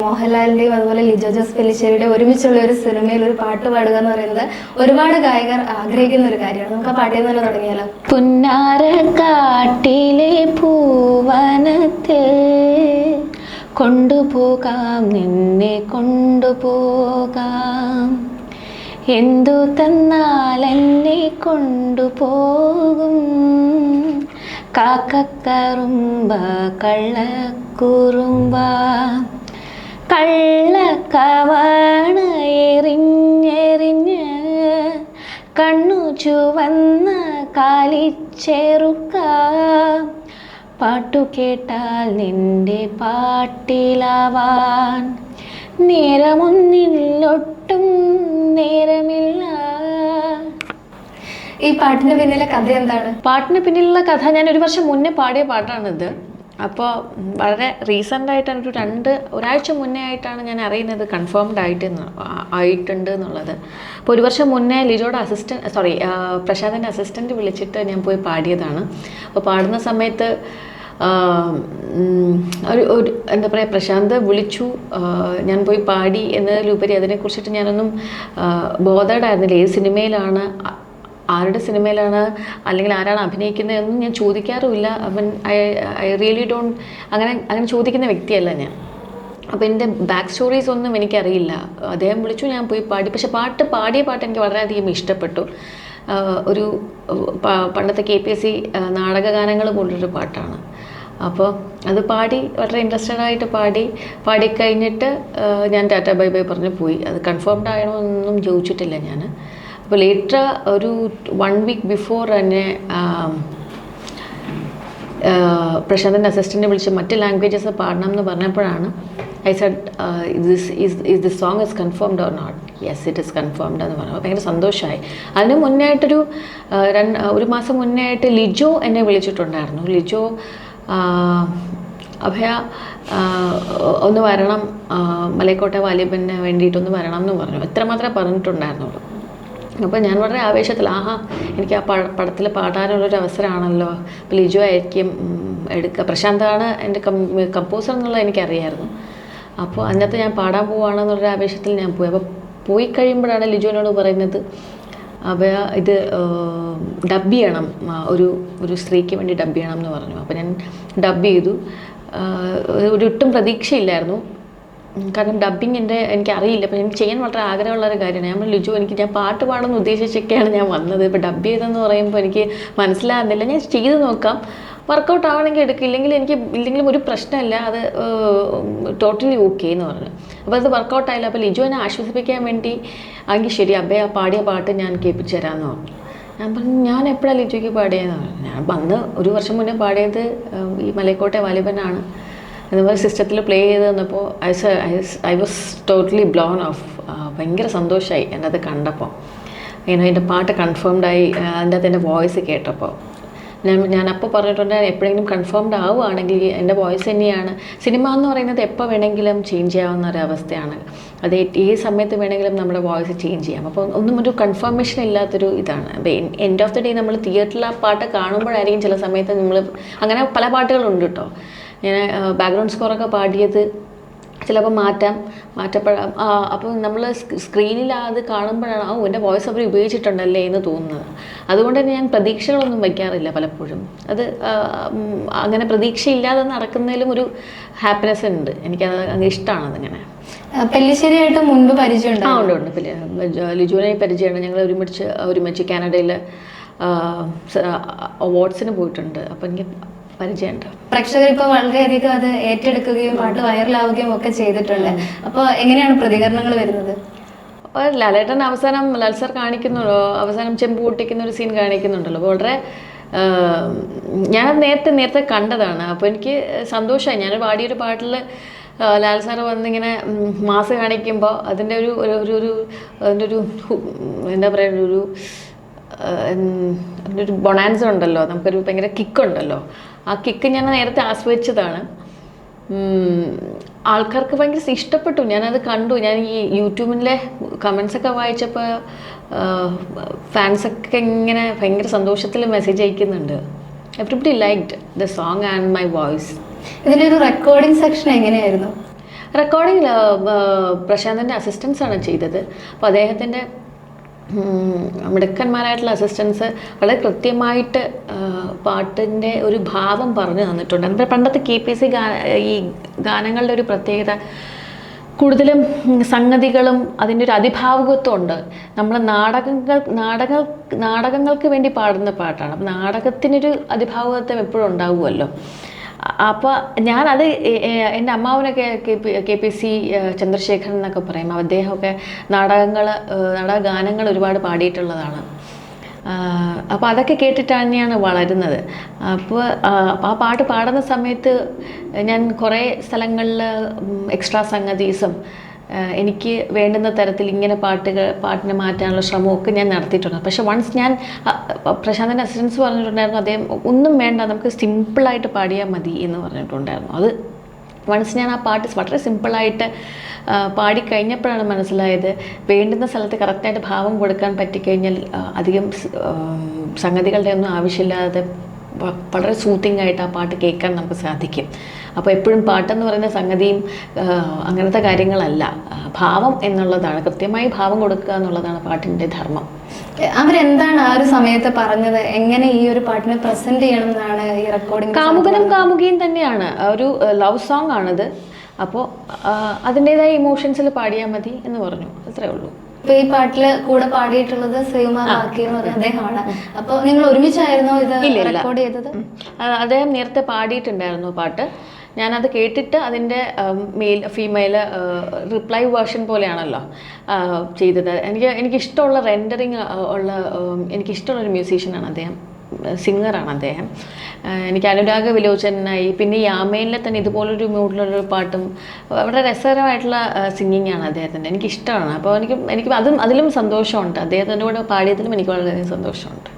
മോഹൻലാലിന്റെയും അതുപോലെ ലിജോ ജോസ് പെല്ലിശ്ശേരിയുടെ ഒരുമിച്ചുള്ള ഒരു സിനിമയിൽ ഒരു പാട്ട് പാടുക എന്ന് പറയുന്നത് ഒരുപാട് ഗായകർ ആഗ്രഹിക്കുന്ന ഒരു കാര്യമാണ്. നമുക്ക് ആ പാട്ടിൽ നിന്ന് തുടങ്ങിയാലോ? പുന്നാരക്കാട്ടിലെ പൂവനത്തിൽ കൊണ്ടുപോകാം, നിന്നെ കൊണ്ടുപോകാം, എന്തു തന്നാൽ എന്നെ കൊണ്ടുപോകും, കാക്കക്കറുമ്പ കള്ളക്കുറുമ്പ, കള്ളക്കവാണ് എറിഞ്ഞെറിഞ്ഞ് കണ്ണു ചുവന്ന കാലിച്ചെറുക്ക, പാട്ടു കേട്ടാൽ നിന്റെ പാട്ടിലാവാൻ നേരമൊന്നിലൊട്ടും നേരമില്ല. ഈ പാട്ടിന് പിന്നിലെ കഥ എന്താണ്? പാട്ടിന് പിന്നിലുള്ള കഥ ഞാൻ ഒരു വർഷം മുന്നേ പാടിയ പാട്ടാണിത്. അപ്പോൾ വളരെ റീസെൻ്റായിട്ടാണ് ഒരാഴ്ച മുന്നേ ആയിട്ടാണ് ഞാൻ അറിയുന്നത് കൺഫേംഡ് ആയിട്ടുണ്ട് എന്നുള്ളത്. അപ്പോൾ ഒരു വർഷം മുന്നേ ലിജോയുടെ പ്രശാന്തിൻ്റെ അസിസ്റ്റൻറ്റ് വിളിച്ചിട്ട് ഞാൻ പോയി പാടിയതാണ്. അപ്പോൾ പാടുന്ന സമയത്ത് ഒരു എന്താ പറയുക, പ്രശാന്ത് വിളിച്ചു, ഞാൻ പോയി പാടി എന്നതിലുപരി അതിനെക്കുറിച്ചിട്ട് ഞാനൊന്നും ബോധേഡായിരുന്നില്ല. ഏത് സിനിമയിലാണ്, ആരുടെ സിനിമയിലാണ്, അല്ലെങ്കിൽ ആരാണ് അഭിനയിക്കുന്നതെന്നും ഞാൻ ചോദിക്കാറുമില്ല. ഐ റിയലി ഡോണ്ട് അങ്ങനെ ചോദിക്കുന്ന വ്യക്തിയല്ല ഞാൻ. അപ്പോൾ എൻ്റെ ബാക്ക് സ്റ്റോറീസ് ഒന്നും എനിക്കറിയില്ല. അദ്ദേഹം വിളിച്ചു, ഞാൻ പോയി പാടി. പക്ഷെ പാടിയ പാട്ട് എനിക്ക് വളരെയധികം ഇഷ്ടപ്പെട്ടു. ഒരു പണ്ടത്തെ KPSC നാടകഗാനങ്ങൾ പോലൊരു പാട്ടാണ്. അപ്പോൾ അത് പാടി വളരെ ഇൻട്രസ്റ്റഡ് ആയിട്ട് പാടിക്കഴിഞ്ഞിട്ട് ഞാൻ ടാറ്റ ബൈ ബൈ പറഞ്ഞ് പോയി. അത് കൺഫേംഡ് ആയണോ എന്നൊന്നും ചോദിച്ചിട്ടില്ല ഞാൻ. അപ്പോൾ ലേറ്റർ ഒരു 1 week ബിഫോർ എന്നെ പ്രശാന്തിൻ്റെ അസിസ്റ്റൻറ്റ് വിളിച്ച് മറ്റ് ലാംഗ്വേജസ് പാടണം എന്ന് പറഞ്ഞപ്പോഴാണ് I said this song is confirmed or not. Yes, it is confirmed എന്ന് പറഞ്ഞു. ഭയങ്കര സന്തോഷമായി. അതിന് മുന്നേ ആയിട്ടൊരു 1 മാസം മുന്നേ ആയിട്ട് ലിജോ എന്നെ വിളിച്ചിട്ടുണ്ടായിരുന്നു. ലിജോ, അഭയ ഒന്ന് വരണം, മലൈക്കോട്ടെ വാലിബന് വേണ്ടിയിട്ടൊന്ന് വരണം എന്ന് പറഞ്ഞു. എത്രമാത്രമേ പറഞ്ഞിട്ടുണ്ടായിരുന്നുള്ളൂ. അപ്പോൾ ഞാൻ വളരെ ആവേശത്തിൽ, എനിക്ക് ആ പടത്തിൽ പാടാനുള്ളൊരു അവസരമാണല്ലോ, അപ്പോൾ ലിജോ ആയിരിക്കും എടുക്കുക, പ്രശാന്താണ് എൻ്റെ കമ്പോസർ എന്നുള്ളത് എനിക്കറിയായിരുന്നു. അപ്പോൾ അതിനകത്ത് ഞാൻ പാടാൻ പോവുകയാണെന്നുള്ളൊരു ആവേശത്തിൽ ഞാൻ പോയി. അപ്പോൾ പോയി കഴിയുമ്പോഴാണ് ലിജോനോട് പറയുന്നത്, അപ്പോൾ ഇത് ഡബ് ചെയ്യണം, ഒരു സ്ത്രീക്ക് വേണ്ടി ഡബ് ചെയ്യണം എന്ന് പറഞ്ഞു. അപ്പോൾ ഞാൻ ഡബ് ചെയ്തു. ഒട്ടും പ്രതീക്ഷയില്ലായിരുന്നു, കാരണം ഡബ്ബിങ് എനിക്കറിയില്ല. അപ്പോൾ എനിക്ക് ചെയ്യാൻ വളരെ ആഗ്രഹമുള്ളൊരു കാര്യമാണ്. ഞാൻ പാട്ട് പാടുന്ന ഉദ്ദേശിച്ചൊക്കെയാണ് ഞാൻ വന്നത്. ഇപ്പോൾ ഡബ് ചെയ്തെന്ന് പറയുമ്പോൾ എനിക്ക് മനസ്സിലാകുന്നില്ല. ഞാൻ ചെയ്ത് നോക്കാം, വർക്കൗട്ട് ആവണമെങ്കിൽ എടുക്കുക, ഇല്ലെങ്കിലും ഒരു പ്രശ്നമില്ല, അത് ടോട്ടലി ഓക്കെ എന്ന് പറഞ്ഞു. അപ്പോൾ അത് വർക്കൗട്ടായില്ല. അപ്പോൾ ലിജോനെ ആശ്വസിപ്പിക്കാൻ വേണ്ടി എങ്കിൽ ശരി അബ്ബേ, ആ പാടിയ പാട്ട് ഞാൻ കേൾപ്പിച്ചു തരാമെന്ന് പറഞ്ഞു. ഞാൻ പറഞ്ഞു, ഞാൻ എപ്പോഴാണ് ലിജോയ്ക്ക് പാടിയതെന്ന് പറഞ്ഞു. ഞാൻ വന്ന് 1 വർഷം മുന്നേ പാടിയത് ഈ മലൈക്കോട്ടെ വാലിബനാണ്. അതുപോലെ സിസ്റ്റത്തിൽ പ്ലേ ചെയ്ത് തന്നപ്പോൾ I was totally blown off. ഭയങ്കര സന്തോഷമായി എൻ്റെ അത് കണ്ടപ്പോൾ. എൻ്റെ പാട്ട് കൺഫേംഡായി അതിൻ്റെ അകത്ത് എൻ്റെ വോയിസ് കേട്ടപ്പോൾ. ഞാൻ അപ്പോൾ പറഞ്ഞിട്ടുണ്ട്, എപ്പോഴെങ്കിലും കൺഫേംഡ് ആവുകയാണെങ്കിൽ എൻ്റെ വോയിസ് തന്നെയാണ്. സിനിമ എന്ന് പറയുന്നത് എപ്പോൾ വേണമെങ്കിലും ചേഞ്ച് ചെയ്യാവുന്ന ഒരവസ്ഥയാണ്. അത് ഏത് സമയത്ത് വേണമെങ്കിലും നമ്മുടെ വോയിസ് ചേഞ്ച് ചെയ്യാം. അപ്പോൾ ഒന്നും ഒരു കൺഫർമേഷൻ ഇല്ലാത്തൊരു ഇതാണ്. അപ്പോൾ എൻഡ് ഓഫ് ദി ഡേ നമ്മൾ തിയേറ്ററിൽ ആ പാട്ട് കാണുമ്പോഴായിരിക്കും ചില സമയത്ത് അങ്ങനെ പല പാട്ടുകളുണ്ട് കേട്ടോ. ഞാൻ ബാക്ക്ഗ്രൗണ്ട് സ്കോറൊക്കെ പാടിയത് ചിലപ്പോൾ മാറ്റപ്പെടാം. അപ്പോൾ നമ്മൾ സ്ക്രീനിൽ അത് കാണുമ്പോഴാണ് എൻ്റെ വോയിസ് അവർ ഉപയോഗിച്ചിട്ടുണ്ടല്ലേ എന്ന് തോന്നുന്നത്. അതുകൊണ്ട് തന്നെ ഞാൻ പ്രതീക്ഷകളൊന്നും വയ്ക്കാറില്ല പലപ്പോഴും. അത് അങ്ങനെ പ്രതീക്ഷയില്ലാതെ നടക്കുന്നതിലും ഒരു ഹാപ്പിനെസ് ഉണ്ട്. എനിക്കത് അങ്ങ് ഇഷ്ടമാണ്. അതിങ്ങനെ പെല്ലിശ്ശേരിയായിട്ട് മുൻപ് പരിചയമുണ്ട്? ഉണ്ട്. ലിജുവിനെ പരിചയമുണ്ട്. ഞങ്ങൾ ഒരുമിച്ച് കാനഡയിൽ അവാർഡ്സിന് പോയിട്ടുണ്ട്. അപ്പോൾ എനിക്ക് പരിചയമുണ്ട്. പ്രേക്ഷകർ ഇപ്പോൾ വളരെയധികം അത് ഏറ്റെടുക്കുകയും പാട്ട് വൈറലാവുകയും ഒക്കെ ചെയ്തിട്ടുണ്ട്. അപ്പോൾ എങ്ങനെയാണ് പ്രതികരണങ്ങൾ വരുന്നത്? ലാലേട്ടൻ ലാൽസർ കാണിക്കുന്നുള്ളൂ, അവസാനം ചെമ്പ് പൊട്ടിക്കുന്ന ഒരു സീൻ കാണിക്കുന്നുണ്ടല്ലോ. അപ്പോൾ വളരെ ഞാനത് നേരത്തെ കണ്ടതാണ്. അപ്പോൾ എനിക്ക് സന്തോഷമായി. ഞാൻ പാടിയൊരു പാട്ടിൽ ലാൽ സാറ് വന്നിങ്ങനെ മാസ് കാണിക്കുമ്പോൾ അതിൻ്റെ ഒരു എന്താ പറയുക, ഒരു ബൊണാൻസ ഉണ്ടല്ലോ, നമുക്കൊരു ഭയങ്കര കിക്കുണ്ടല്ലോ. ആ കിക്ക് ഞാൻ നേരത്തെ ആസ്വദിച്ചതാണ്. ആൾക്കാർക്ക് ഭയങ്കര ഇഷ്ടപ്പെട്ടു. ഞാനത് കണ്ടു. ഞാൻ ഈ യൂട്യൂബിലെ കമൻസൊക്കെ വായിച്ചപ്പോൾ ഫാൻസൊക്കെ ഇങ്ങനെ ഭയങ്കര സന്തോഷത്തിൽ മെസ്സേജ് അയക്കുന്നുണ്ട്. Everybody liked the song and my voice. ഇതിൻ്റെ ഒരു റെക്കോർഡിംഗ് സെക്ഷൻ എങ്ങനെയായിരുന്നു? റെക്കോർഡിങ്ങിൽ പ്രശാന്തിൻ്റെ അസിസ്റ്റൻസാണ് ചെയ്തത്. അപ്പോൾ അദ്ദേഹത്തിൻ്റെ മിടുക്കന്മാരായിട്ടുള്ള അസിസ്റ്റൻസ് വളരെ കൃത്യമായിട്ട് പാട്ടിൻ്റെ ഒരു ഭാവം പറഞ്ഞു തന്നിട്ടുണ്ട്. നമ്മുടെ പണ്ടത്തെ KPC ഈ ഗാനങ്ങളുടെ ഒരു പ്രത്യേകത കൂടുതലും സംഗതികളും അതിൻ്റെ ഒരു അതിഭാവുകത്വം ഉണ്ട്. നമ്മൾ നാടകങ്ങൾക്ക് വേണ്ടി പാടുന്ന പാട്ടാണ്. അപ്പം നാടകത്തിനൊരു അതിഭാവുകത്വം എപ്പോഴും ഉണ്ടാവുമല്ലോ. അപ്പോൾ ഞാനത് എൻ്റെ അമ്മാവനൊക്കെ KPC ചന്ദ്രശേഖരൻ എന്നൊക്കെ പറയും. അദ്ദേഹമൊക്കെ നാടകഗാനങ്ങൾ ഒരുപാട് പാടിയിട്ടുള്ളതാണ്. അപ്പോൾ അതൊക്കെ കേട്ടിട്ട് തന്നെയാണ് വളരുന്നത്. അപ്പോൾ ആ പാട്ട് പാടുന്ന സമയത്ത് ഞാൻ കുറേ സ്ഥലങ്ങളിൽ എക്സ്ട്രാ സംഗതീസും എനിക്ക് വേണ്ടുന്ന തരത്തിൽ ഇങ്ങനെ പാട്ടിനെ മാറ്റാനുള്ള ശ്രമമൊക്കെ ഞാൻ നടത്തിയിട്ടുണ്ട്. പക്ഷെ വൺസ് ഞാൻ പ്രശാന്തിൻ്റെ അസിസ്റ്റൻസ് പറഞ്ഞിട്ടുണ്ടായിരുന്നു, അദ്ദേഹം ഒന്നും വേണ്ട, നമുക്ക് സിമ്പിളായിട്ട് പാടിയാൽ മതി എന്ന് പറഞ്ഞിട്ടുണ്ടായിരുന്നു. അത് വൺസ് ഞാൻ ആ പാട്ട് വളരെ സിമ്പിളായിട്ട് പാടിക്കഴിഞ്ഞപ്പോഴാണ് മനസ്സിലായത് വേണ്ടുന്ന സ്ഥലത്ത് കറക്റ്റായിട്ട് ഭാവം കൊടുക്കാൻ പറ്റിക്കഴിഞ്ഞാൽ അധികം സംഗതികളുടെ ഒന്നും ആവശ്യമില്ലാതെ വളരെ സൂത്തിങ് ആയിട്ട് ആ പാട്ട് കേൾക്കാൻ നമുക്ക് സാധിക്കും. അപ്പോൾ എപ്പോഴും പാട്ടെന്ന് പറയുന്ന സംഗതിയും അങ്ങനത്തെ കാര്യങ്ങളല്ല, ഭാവം എന്നുള്ളതാണ്, കൃത്യമായി ഭാവം കൊടുക്കുക എന്നുള്ളതാണ് പാട്ടിൻ്റെ ധർമ്മം. അവരെന്താണ് ആ ഒരു സമയത്ത് പറഞ്ഞത്, എങ്ങനെ ഈ ഒരു പാട്ടിനെ പ്രസന്റ് ചെയ്യണം എന്നാണ് ഈ റെക്കോർഡിംഗ്? കാമുകനും കാമുകിയും തന്നെയാണ്, ഒരു ലവ് സോങ് ആണിത്. അപ്പോൾ അതിൻ്റെതായ ഇമോഷൻസിൽ പാടിയാൽ മതി എന്ന് പറഞ്ഞു, അത്രേ ഉള്ളൂ. ഇപ്പൊ ഈ പാട്ടില് കൂടെ പാടിയിട്ടുള്ളത് ശ്രീകുമാർ ബാക്കി എന്ന് പറഞ്ഞ അദ്ദേഹമാണ്. അപ്പോൾ നിങ്ങൾ ഒരുമിച്ചായിരുന്നോ ഇത് റെക്കോർഡ് ചെയ്തത്? അദ്ദേഹം നേരത്തെ പാടിയിട്ടുണ്ടായിരുന്നു പാട്ട്. ഞാനത് കേട്ടിട്ട് അതിൻ്റെ ഫീമെയിൽ റിപ്ലൈ വേർഷൻ പോലെയാണല്ലോ ചെയ്തത്. എനിക്കിഷ്ടമുള്ള റെൻഡറിങ് ഉള്ള എനിക്കിഷ്ടമുള്ളൊരു മ്യൂസീഷ്യനാണ് അദ്ദേഹം, സിംഗറാണ് അദ്ദേഹം. എനിക്ക് അനുരാഗ വിലോചനായി, പിന്നെ ഈ ആമയിലെ തന്നെ ഇതുപോലൊരു മൂഡിലുള്ളൊരു പാട്ടും വളരെ രസകരമായിട്ടുള്ള സിംഗിങ് ആണ് അദ്ദേഹത്തിൻ്റെ, എനിക്കിഷ്ടമാണ്. അപ്പോൾ എനിക്ക് അതിലും സന്തോഷമുണ്ട്, അദ്ദേഹത്തിൻ്റെ കൂടെ പാടിയതിലും എനിക്ക് വളരെയധികം സന്തോഷമുണ്ട്.